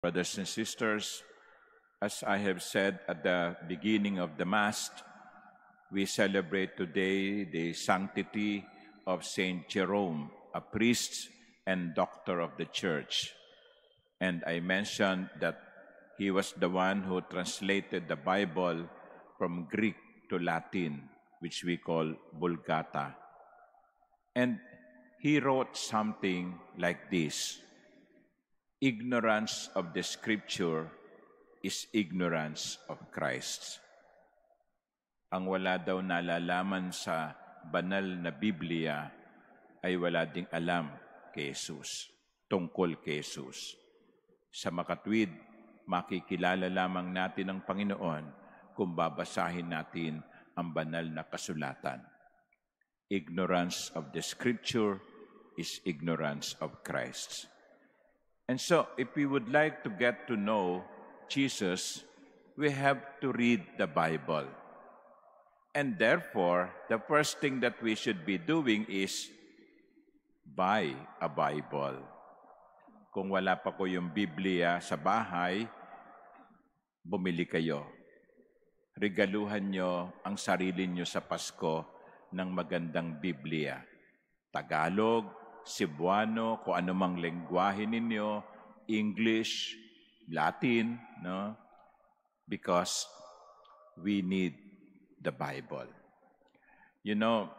Brothers and sisters, as I have said at the beginning of the Mass, we celebrate today the sanctity of Saint Jerome, a priest and doctor of the Church. And I mentioned that he was the one who translated the Bible from Greek to Latin, which we call Vulgata. And he wrote something like this: ignorance of the Scripture is ignorance of Christ. Ang wala daw nalalaman sa banal na Biblia ay wala ding alam kay Jesus, tungkol kay Jesus. Sa makatwid, makikilala lamang natin ang Panginoon kung babasahin natin ang banal na kasulatan. Ignorance of the Scripture is ignorance of Christ. And so, if we would like to get to know Jesus, we have to read the Bible. And therefore, the first thing that we should be doing is buy a Bible. Kung wala pa ko yung Biblia sa bahay, bumili kayo. Regaluhan nyo ang sarili nyo sa Pasko ng magandang Biblia. Tagalog, Cebuano, kung anumang lengguwahe ninyo, English, Latin, no? Because we need the Bible. You know,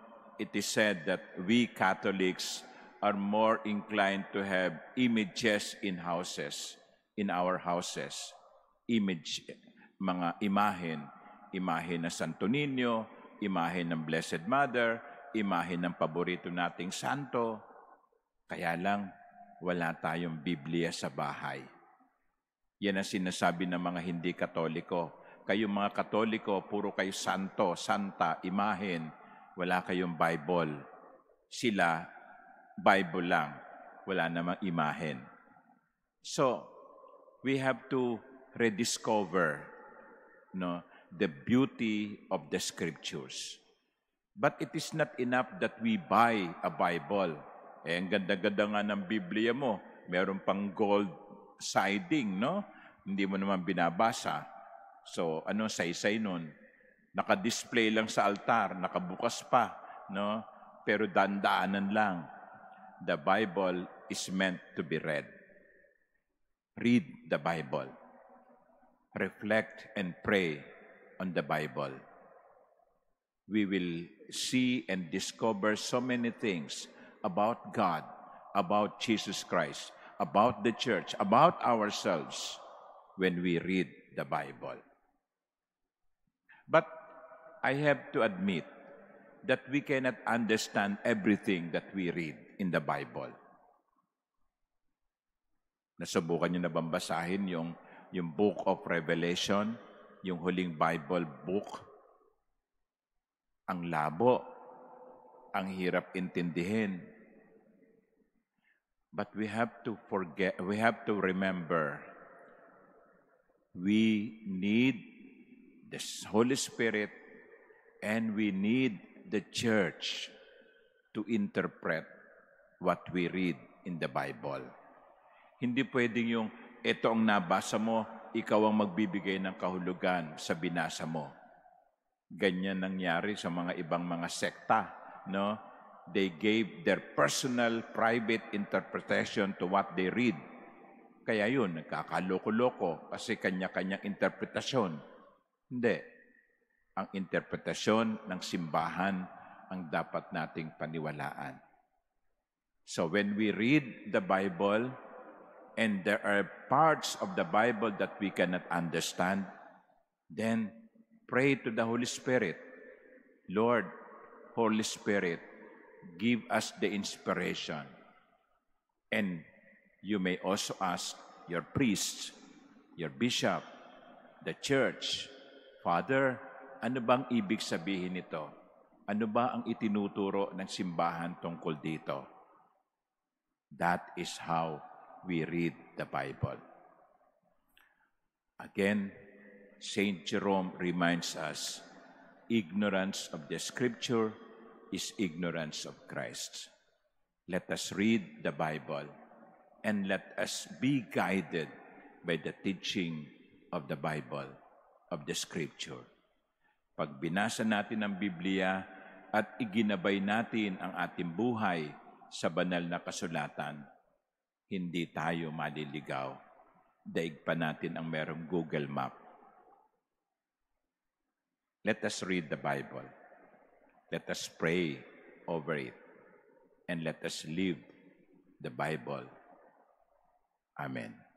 it is said that we Catholics are more inclined to have images in our houses. Mga imahen ng Santo Niño, imahen ng Blessed Mother, imahen ng paborito nating santo. Kaya lang, wala tayong Biblia sa bahay. Yan ang sinasabi ng mga hindi Katoliko. Kayong mga Katoliko, puro kayo santo, santa, imahen. Wala kayong Bible. Sila, Bible lang. Wala namang imahen. So, we have to rediscover the beauty of the Scriptures. But it is not enough that we buy a Bible. Ang ganda-ganda nga ng Biblia mo. Meron pang gold siding, no? Hindi mo naman binabasa. So, anong saysay nun? Naka-display lang sa altar, nakabukas pa, no? Pero dandaanan lang. The Bible is meant to be read. Read the Bible. Reflect and pray on the Bible. We will see and discover so many things about God, about Jesus Christ, about the church, about ourselves when we read the Bible. But I have to admit that we cannot understand everything that we read in the Bible. Nasubukan niyo na bang basahin yung Book of Revelation, yung huling Bible book? Ang labo, ang hirap intindihin. But we have to remember, we need the Holy Spirit and we need the church to interpret what we read in the Bible. Hindi pwedeng yung, ito ang nabasa mo, ikaw ang magbibigay ng kahulugan sa binasa mo. Ganyan nangyari sa mga ibang mga sekta, no? They gave their personal, private interpretation to what they read. Kaya yun, nagkakaloko-loko kasi kanya-kanyang interpretasyon. Hindi. Ang interpretasyon ng simbahan ang dapat nating paniwalaan. So when we read the Bible, and there are parts of the Bible that we cannot understand, then pray to the Holy Spirit. Lord, Holy Spirit, give us the inspiration. And you may also ask your priests, your bishop, the church, Father, ano bang ibig sabihin nito? Ano ba ang itinuturo ng simbahan tungkol dito? That is how we read the Bible. Again, Saint Jerome reminds us, ignorance of the Scripture is ignorance of Christ. Let us read the Bible and let us be guided by the teaching of the Bible, of the Scripture. Pag binasa natin ang Biblia at iginabay natin ang ating buhay sa banal na kasulatan, hindi tayo maliligaw. Daig pa natin ang merong Google Map. Let us read the Bible. Let us pray over it. And let us live the Bible. Amen.